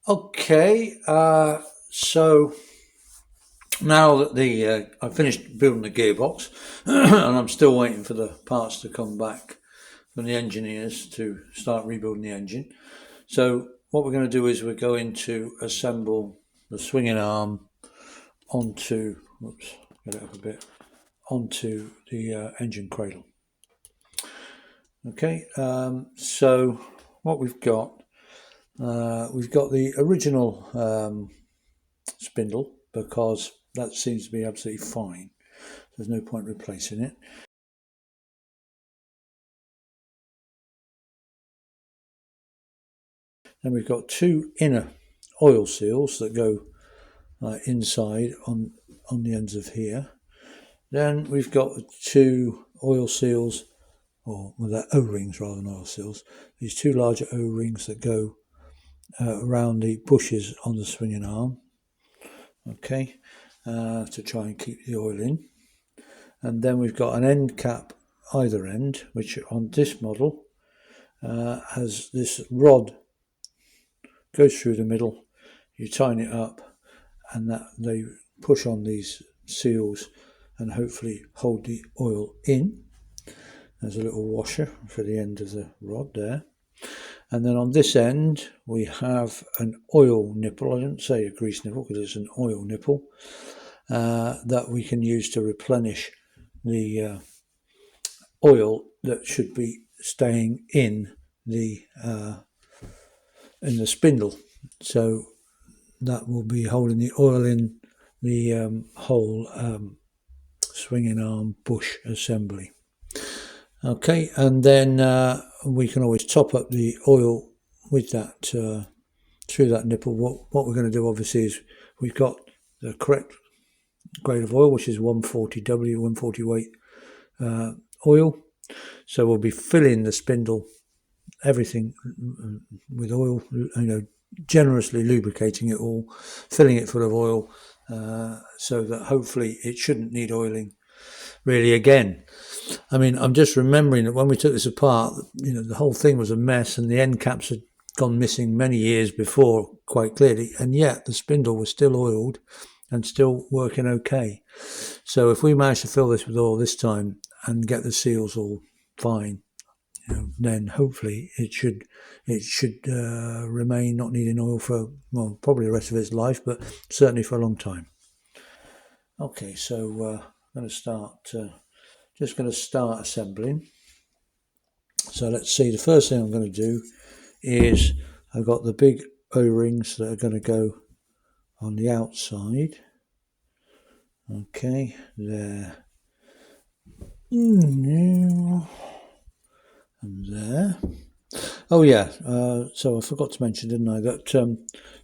Okay, so now that I finished building the gearbox, and I'm still waiting for the parts to come back from the engineers to start rebuilding the engine. So what we're going to do is we're going to assemble the swinging arm onto, oops, get it up a bit, onto the engine cradle. Okay, so what we've got the original spindle, because that seems to be absolutely fine. There's no point replacing it. Then we've got two inner oil seals that go inside on the ends of here. Then we've got two oil seals, or well, they're O-rings rather than oil seals. These two larger O-rings that go around the bushes on the swinging arm. Okay, to try and keep the oil in. And then we've got an end cap either end, which on this model has this rod goes through the middle. You tighten it up, and that they push on these seals and hopefully hold the oil in. There's a little washer for the end of the rod there. And then on this end we have an oil nipple. I didn't say a grease nipple because it's an oil nipple that we can use to replenish the oil that should be staying in the spindle. So that will be holding the oil in the whole swinging arm bush assembly. Okay, and then we can always top up the oil with that through that nipple. What we're going to do obviously is we've got the correct grade of oil, which is 140W, 140 weight oil. So we'll be filling the spindle, everything with oil, generously lubricating it all, filling it full of oil, so that hopefully it shouldn't need oiling really again. I mean, I'm just remembering that when we took this apart, the whole thing was a mess, and the end caps had gone missing many years before, quite clearly, and yet the spindle was still oiled and still working okay. So if we manage to fill this with oil this time and get the seals all fine, then hopefully it should remain not needing oil for, well, probably the rest of its life, but certainly for a long time. Okay, so I'm going to start. Just going to start assembling. So let's see. The first thing I'm going to do is I've got the big O-rings that are going to go on the outside. Okay, there. And there. Oh yeah. So I forgot to mention, didn't I, that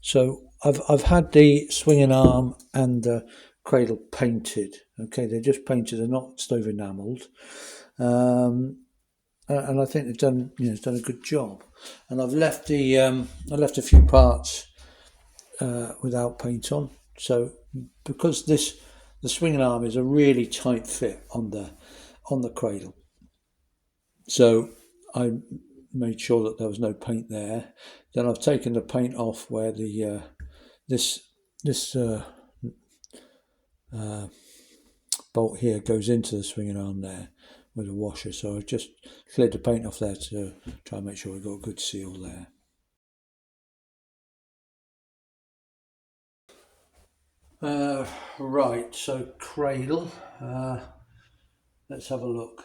so I've had the swinging arm and the cradle painted. Okay, they're just painted. They're not stove enamelled. And I think they've done, done a good job. And I've left a few parts without paint on. So because the swinging arm is a really tight fit on the cradle, so I made sure that there was no paint there. Then I've taken the paint off where the this bolt here goes into the swinging arm there with a washer. So I've just cleared the paint off there to try and make sure we've got a good seal there. Right, so cradle. Let's have a look.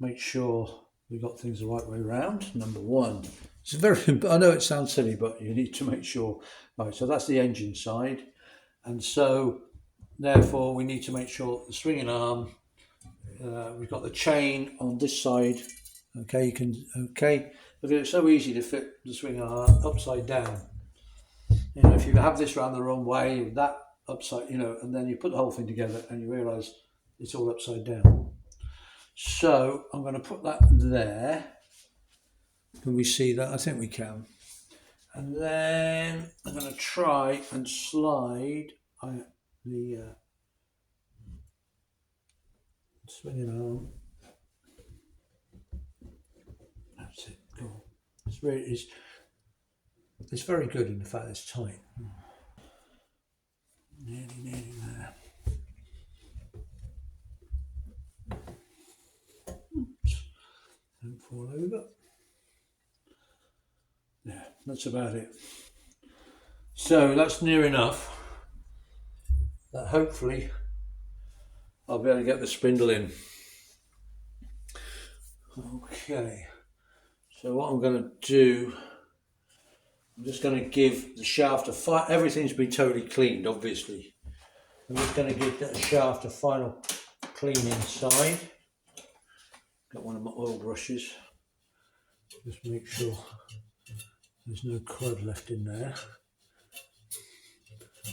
Make sure we got things the right way around. Number one. It's very. I know it sounds silly, but you need to make sure. Right, so that's the engine side, and so therefore we need to make sure the swinging arm. We've got the chain on this side. Okay, look, it's so easy to fit the swinging arm upside down. If you have this round the wrong way, that upside, and then you put the whole thing together and you realise it's all upside down. So I'm going to put that there. Can we see that? I think we can. And then I'm going to try and slide the swinging arm. That's it. Cool. It's very good in the fact it's tight. Nearly there. Oops. Don't fall over. Yeah, that's about it. So that's near enough that hopefully I'll be able to get the spindle in. Okay, so what I'm going to do, I'm just going to give the shaft a final, everything's been totally cleaned obviously. I'm just going to give that shaft a final clean inside. Got one of my oil brushes, just make sure there's no crud left in there.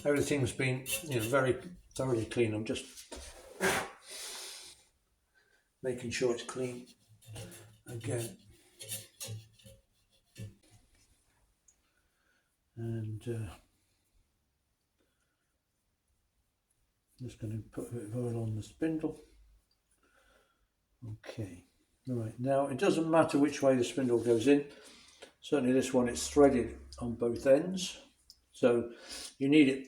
Everything's been, very thoroughly clean. I'm just making sure it's clean again. And just going to put a bit of oil on the spindle. Okay, all right, now it doesn't matter which way the spindle goes in. Certainly this one, it's threaded on both ends. So you need it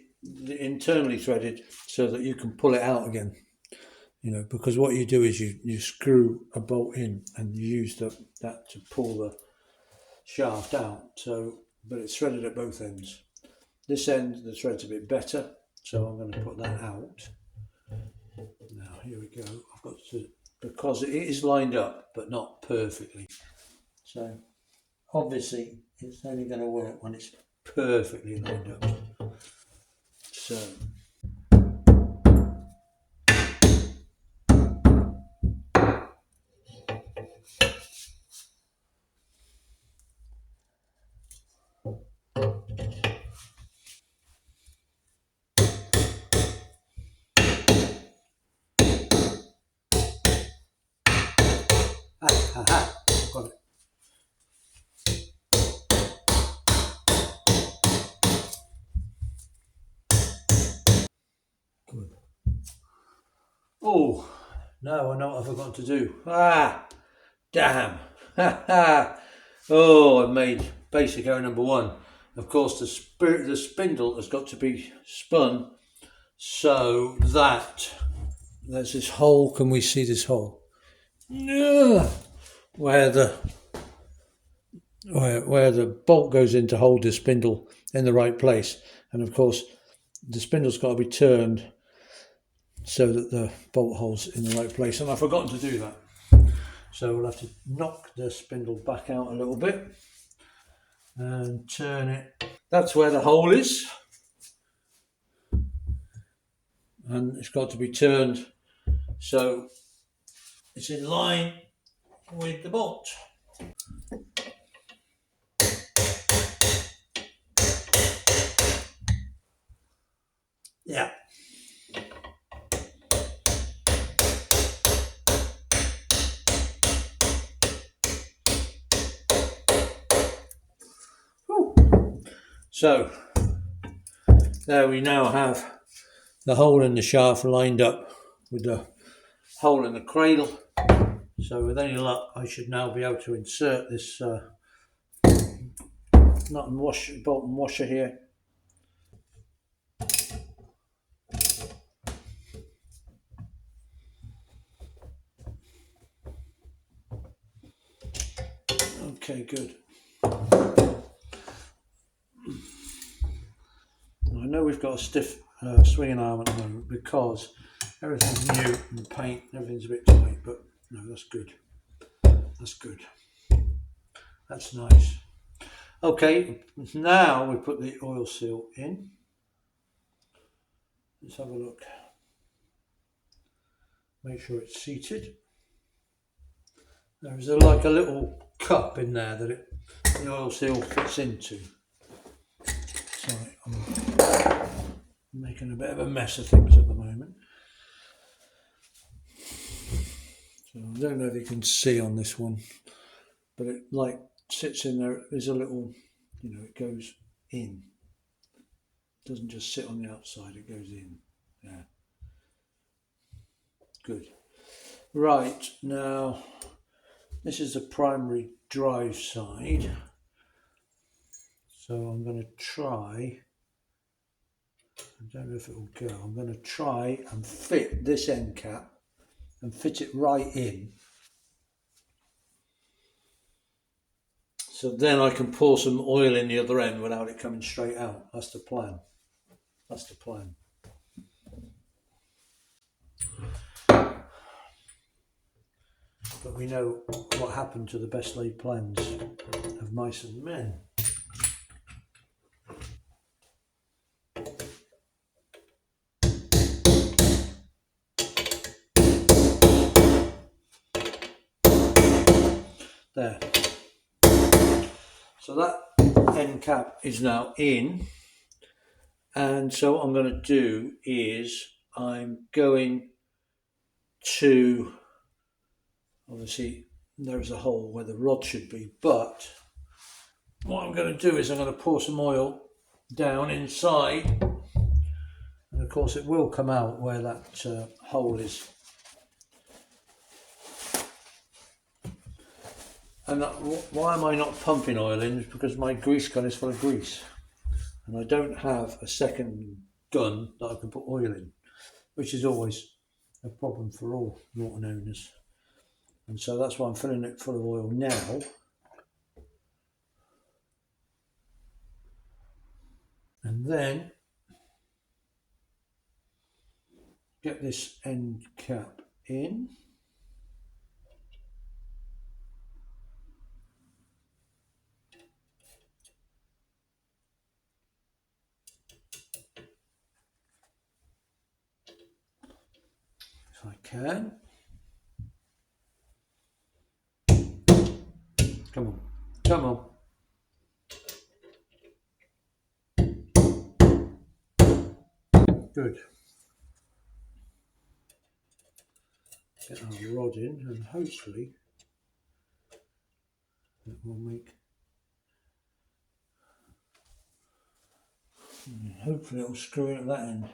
internally threaded so that you can pull it out again. Because what you do is you screw a bolt in and you use that to pull the shaft out. So, but it's threaded at both ends. This end, the thread's a bit better, so I'm going to put that out. Now, here we go. I've got to, because it is lined up, but not perfectly. So, obviously, it's only going to work when it's perfectly lined up. So, got it. Good. Oh, no, I know what I forgot to do. Damn. Oh, I've made basic error number one. Of course, the spindle has got to be spun so that there's this hole. Can we see this hole? Where the bolt goes in to hold the spindle in the right place. And of course, the spindle's got to be turned so that the bolt hole's in the right place. And I've forgotten to do that. So we'll have to knock the spindle back out a little bit and turn it. That's where the hole is. And it's got to be turned so it's in line with the bolt. Yeah. Whew. So there we now have the hole in the shaft lined up with the hole in the cradle. So with any luck, I should now be able to insert this nut and bolt and washer here. Okay, good. I know we've got a stiff swinging arm at the moment because everything's new and the paint, everything's a bit tight, but no, that's good. That's good. That's nice. Okay, now we put the oil seal in. Let's have a look. Make sure it's seated. There is like a little cup in there that the oil seal fits into. Sorry, I'm making a bit of a mess of things at the moment. So I don't know if you can see on this one, but it like sits in there. There's a little, it goes in. It doesn't just sit on the outside, it goes in. Yeah. Good. Right, now this is the primary drive side. So I'm going to try, I don't know if it will go, I'm going to try and fit this end cap and fit it right in. So then I can pour some oil in the other end without it coming straight out. That's the plan. That's the plan. But we know what happened to the best laid plans of mice and men. There. So that end cap is now in. And so what I'm going to do is I'm going to, obviously there's a hole where the rod should be, but what I'm going to do is I'm going to pour some oil down inside, and of course it will come out where that hole is. And why am I not pumping oil in is because my grease gun is full of grease, and I don't have a second gun that I can put oil in, which is always a problem for all Norton owners. And so that's why I'm filling it full of oil now. And then get this end cap in. If I can. Come on, come on. Good. Get our rod in, and hopefully it will make. Hopefully it will screw in at that end.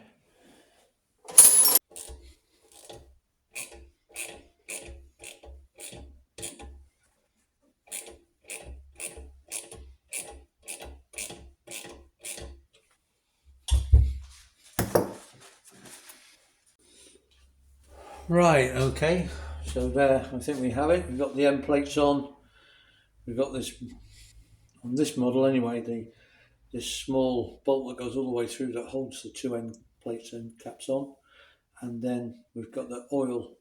Right, okay, so there, I think we have it. We've got the end plates on. We've got this, on this model anyway, this small bolt that goes all the way through that holds the two end plates and caps on. And then we've got the oil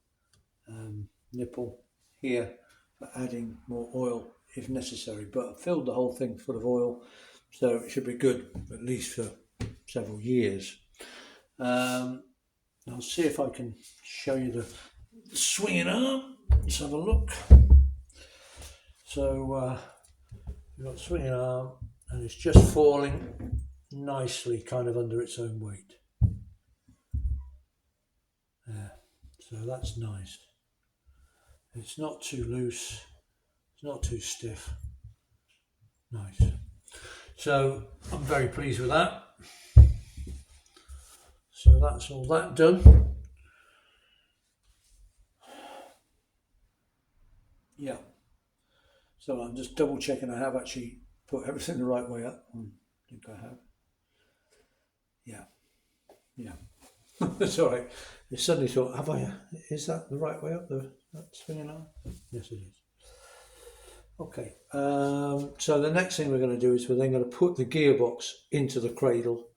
nipple here for adding more oil if necessary. But I filled the whole thing full of oil, so it should be good at least for several years. I'll see if I can show you the swinging arm. Let's have a look. So we've got the swinging arm, and it's just falling nicely kind of under its own weight. There. So that's nice. It's not too loose, it's not too stiff. Nice. So I'm very pleased with that. So that's all that done. Yeah. So I'm just double checking I have actually put everything the right way up. I think I have. Yeah. Yeah. That's all right. I suddenly thought, is that the right way up, that swinging arm? Yes, it is. Okay. So the next thing we're going to do is we're then going to put the gearbox into the cradle